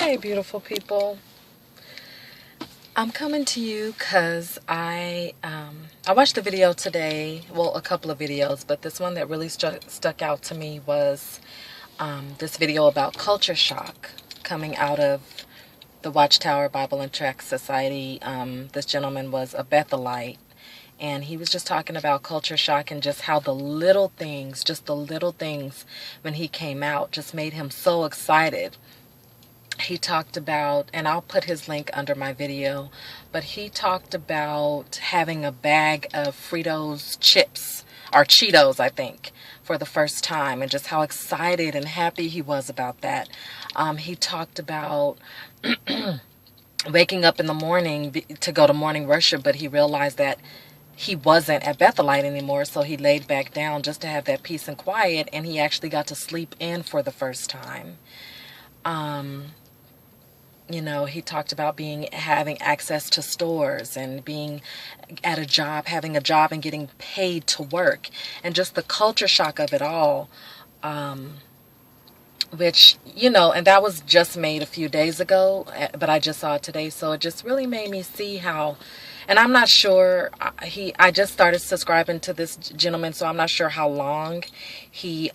Hey, beautiful people. I'm coming to you because I watched a video today. Well, a couple of videos, but this one that really stuck out to me was this video about culture shock coming out of the Watchtower Bible and Tract Society. This gentleman was a Bethelite, and he was just talking about culture shock and just how the little things, when he came out just made him so excited. He talked about, and I'll put his link under my video, but he talked about having a bag of Fritos chips, or Cheetos, I think, for the first time, and just how excited and happy he was about that. He talked about waking up in the morning to go to morning worship, but he realized that he wasn't at Bethelite anymore, so he laid back down just to have that peace and quiet, and he actually got to sleep in for the first time. He talked about having access to stores and being at a job, having a job and getting paid to work, and just the culture shock of it all, which, and that was just made a few days ago, but I just saw it today, so it just really made me see how, and I'm not sure, I just started subscribing to this gentleman, so I'm not sure how long he,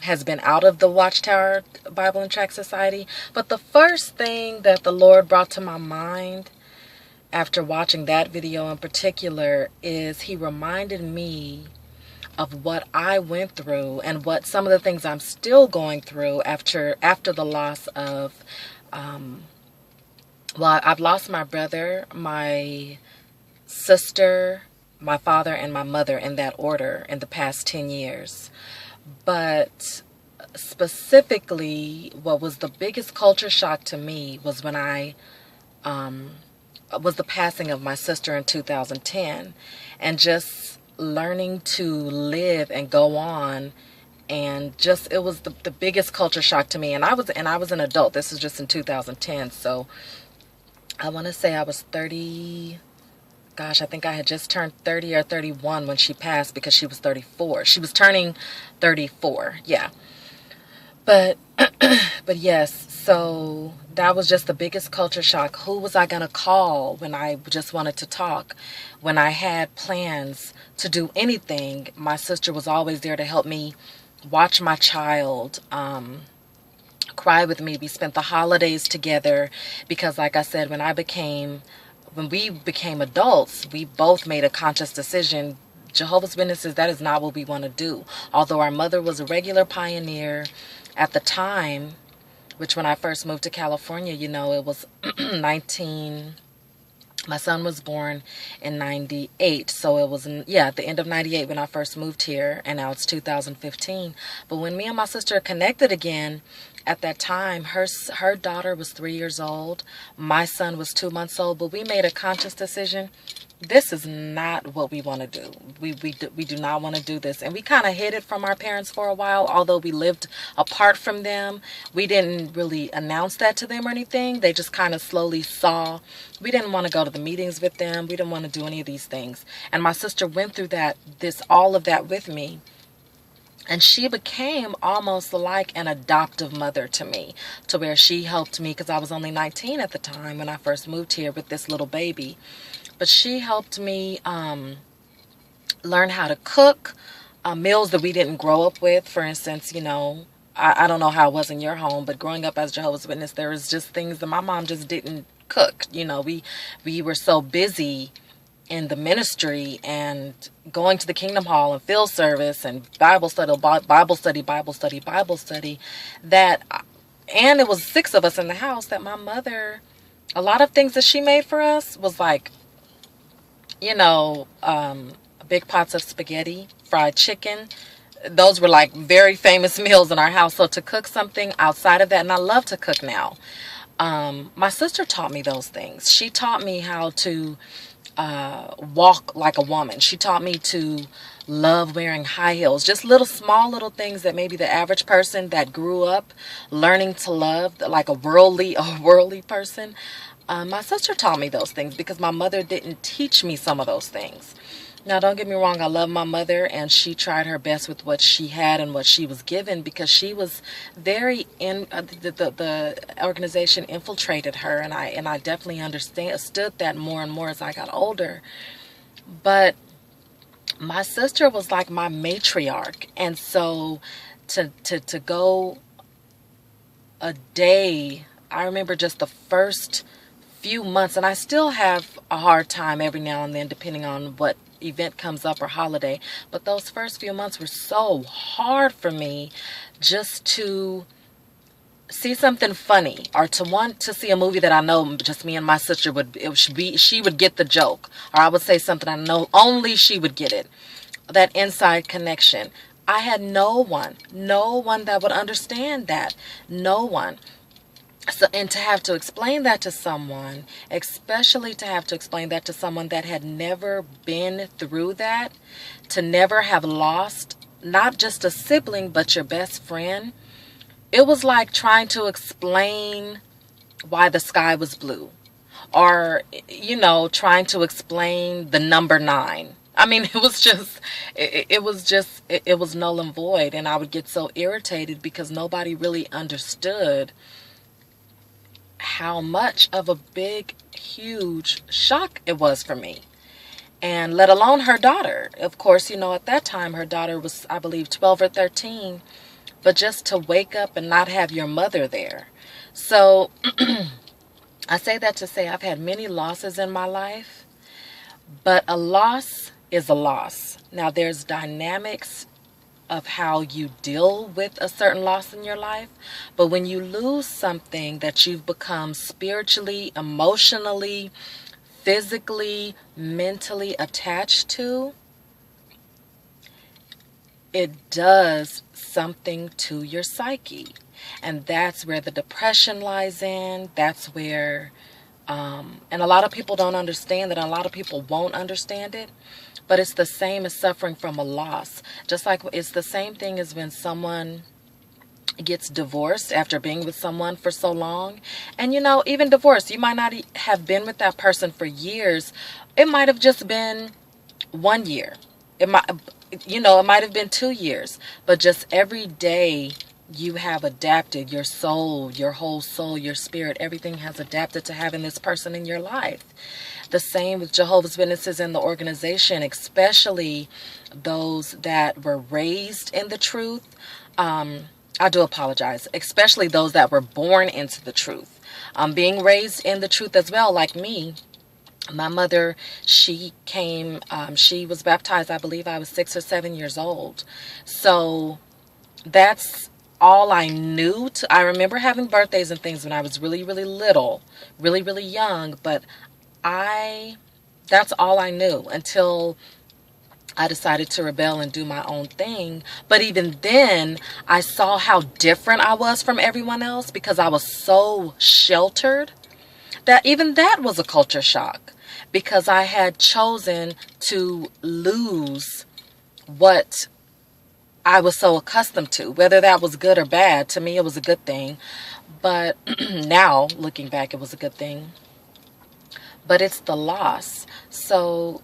has been out of the Watchtower Bible and Tract Society. But the first thing that the Lord brought to my mind after watching that video in particular is he reminded me of what I went through and what some of the things I'm still going through after the loss of, I've lost my brother, my sister, my father, and my mother in that order in the past 10 years. But specifically, what was the biggest culture shock to me was when was the passing of my sister in 2010, and just learning to live and go on, and just it was the biggest culture shock to me. And I was an adult. This is just in 2010, so I want to say I was 30. Gosh, I think I had just turned 30 or 31 when she passed, because she was 34. She was turning 34, yeah. But yes, so that was just the biggest culture shock. Who was I going to call when I just wanted to talk? When I had plans to do anything, my sister was always there to help me watch my child, cry with me. We spent the holidays together because, like I said, when we became adults, we both made a conscious decision. Jehovah's Witnesses, that is not what we want to do. Although our mother was a regular pioneer at the time, which when I first moved to California, it was my son was born in 98. So it was, at the end of 98 when I first moved here, and now it's 2015. But when me and my sister connected again, at that time, her daughter was 3 years old. My son was 2 months old. But we made a conscious decision. This is not what we want to do. We do not want to do this. And we kind of hid it from our parents for a while. Although we lived apart from them, we didn't really announce that to them or anything. They just kind of slowly saw. We didn't want to go to the meetings with them. We didn't want to do any of these things. And my sister went through all of that with me. And she became almost like an adoptive mother to me, to where she helped me, because I was only 19 at the time when I first moved here with this little baby. But she helped me learn how to cook meals that we didn't grow up with. For instance, I don't know how it was in your home, but growing up as Jehovah's Witness, there was just things that my mom just didn't cook. We were so busy in the ministry and going to the Kingdom Hall and field service and Bible study, that, and it was 6 of us in the house, that my mother, a lot of things that she made for us was like, big pots of spaghetti, fried chicken. Those were like very famous meals in our house. So to cook something outside of that, and I love to cook now. My sister taught me those things. She taught me how to walk like a woman. She taught me to love wearing high heels. Just small little things that maybe the average person that grew up learning to love, like a worldly person. My sister taught me those things because my mother didn't teach me some of those things. Now, don't get me wrong, I love my mother, and she tried her best with what she had and what she was given, because she was very the organization infiltrated her, and I definitely understood that more and more as I got older. But my sister was like my matriarch, and so to go a day, I remember just the first few months, and I still have a hard time every now and then depending on what event comes up or holiday, but those first few months were so hard for me, just to see something funny or to want to see a movie that I know just me and my sister she would get the joke, or I would say something I know only she would get it, that inside connection. I had no one that would understand that. No one. So, and to have to explain that to someone, especially to have to explain that to someone that had never been through that, to never have lost not just a sibling, but your best friend, it was like trying to explain why the sky was blue, or, trying to explain the number 9. I mean, it was just, it was null and void. And I would get so irritated because nobody really understood how much of a big, huge shock it was for me. And let alone her daughter. Of course, at that time, her daughter was, I believe, 12 or 13. But just to wake up and not have your mother there. So I say that to say I've had many losses in my life, but a loss is a loss. Now, there's dynamics of how you deal with a certain loss in your life, but when you lose something that you've become spiritually, emotionally, physically, mentally attached to, it does something to your psyche. And that's where the depression lies in. That's where, and a lot of people don't understand that. A lot of people won't understand it. But it's the same as suffering from a loss. Just like it's the same thing as when someone gets divorced after being with someone for so long. And even divorce, you might not have been with that person for years. It might have just been 1 year. It might have been 2 years. But just every day you have adapted, your soul, your whole soul, your spirit, everything has adapted to having this person in your life. The same with Jehovah's Witnesses in the organization, especially those that were raised in the truth. I do apologize, especially those that were born into the truth. Being raised in the truth as well, like me. My mother, she was baptized, I believe I was 6 or 7 years old. So that's all I knew. I remember having birthdays and things when I was really, really little, really, really young, but that's all I knew until I decided to rebel and do my own thing. But even then, I saw how different I was from everyone else because I was so sheltered that even that was a culture shock, because I had chosen to lose what I was so accustomed to. Whether that was good or bad, to me it was a good thing. But now, looking back, it was a good thing. But it's the loss. So,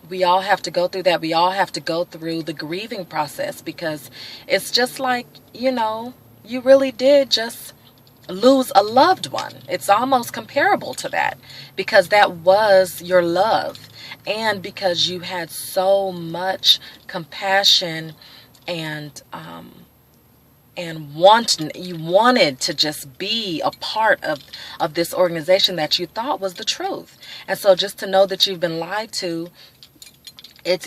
we all have to go through that. We all have to go through the grieving process, because it's just like, you really did just lose a loved one. It's almost comparable to that, because that was your love. And because you had so much compassion and you wanted to just be a part of this organization that you thought was the truth. And so just to know that you've been lied to,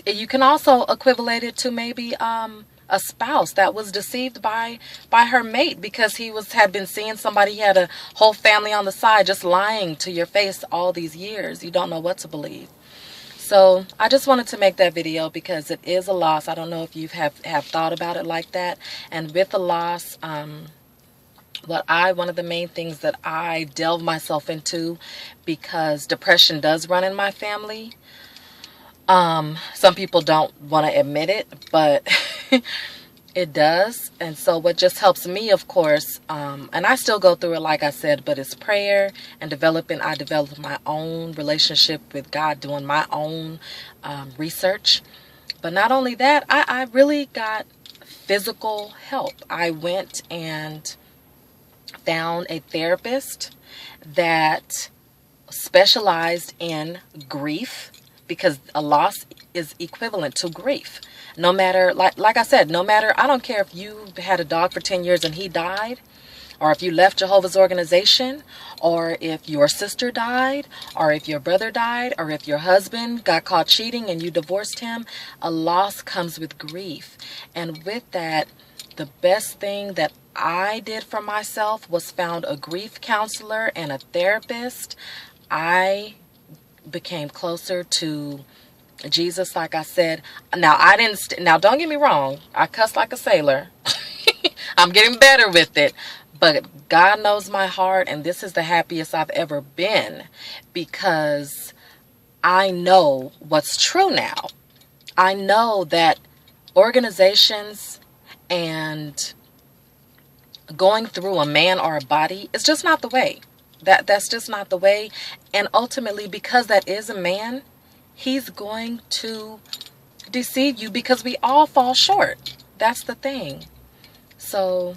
you can also equivalent it to maybe a spouse that was deceived by her mate because he had been seeing somebody. He had a whole family on the side, just lying to your face all these years. You don't know what to believe. So I just wanted to make that video because it is a loss. I don't know if you have thought about it like that. And with the loss, one of the main things that I delve myself into, because depression does run in my family. Some people don't want to admit it, but It does. And so what just helps me, of course, and I still go through it, like I said, but it's prayer and developing. I developed my own relationship with God, doing my own research. But not only that, I really got physical help. I went and found a therapist that specialized in grief, because a loss is equivalent to grief. No matter, like I said, no matter, I don't care if you had a dog for 10 years and he died, or if you left Jehovah's organization, or if your sister died, or if your brother died, or if your husband got caught cheating and you divorced him. A loss comes with grief. And with that, the best thing that I did for myself was found a grief counselor and a therapist. I became closer to Jesus, like I said. Now, now don't get me wrong, I cuss like a sailor. I'm getting better with it. But God knows my heart, and this is the happiest I've ever been, because I know what's true now. I know that organizations and going through a man or a body is just not the way. That's just not the way. And ultimately, because that is a man, he's going to deceive you, because we all fall short. That's the thing. So,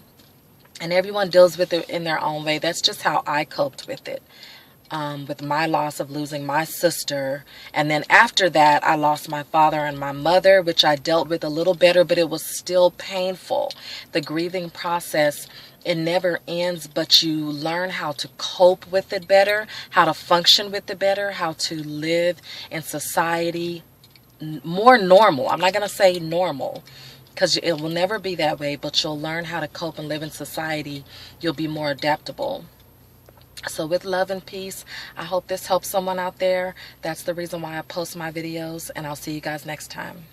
and everyone deals with it in their own way. That's just how I coped with it. With my loss of losing my sister. And then after that, I lost my father and my mother, which I dealt with a little better, but it was still painful. The grieving process, it never ends, but you learn how to cope with it better, how to function with it better, how to live in society more normal. I'm not going to say normal, because it will never be that way, but you'll learn how to cope and live in society. You'll be more adaptable. So with love and peace, I hope this helps someone out there. That's the reason why I post my videos, and I'll see you guys next time.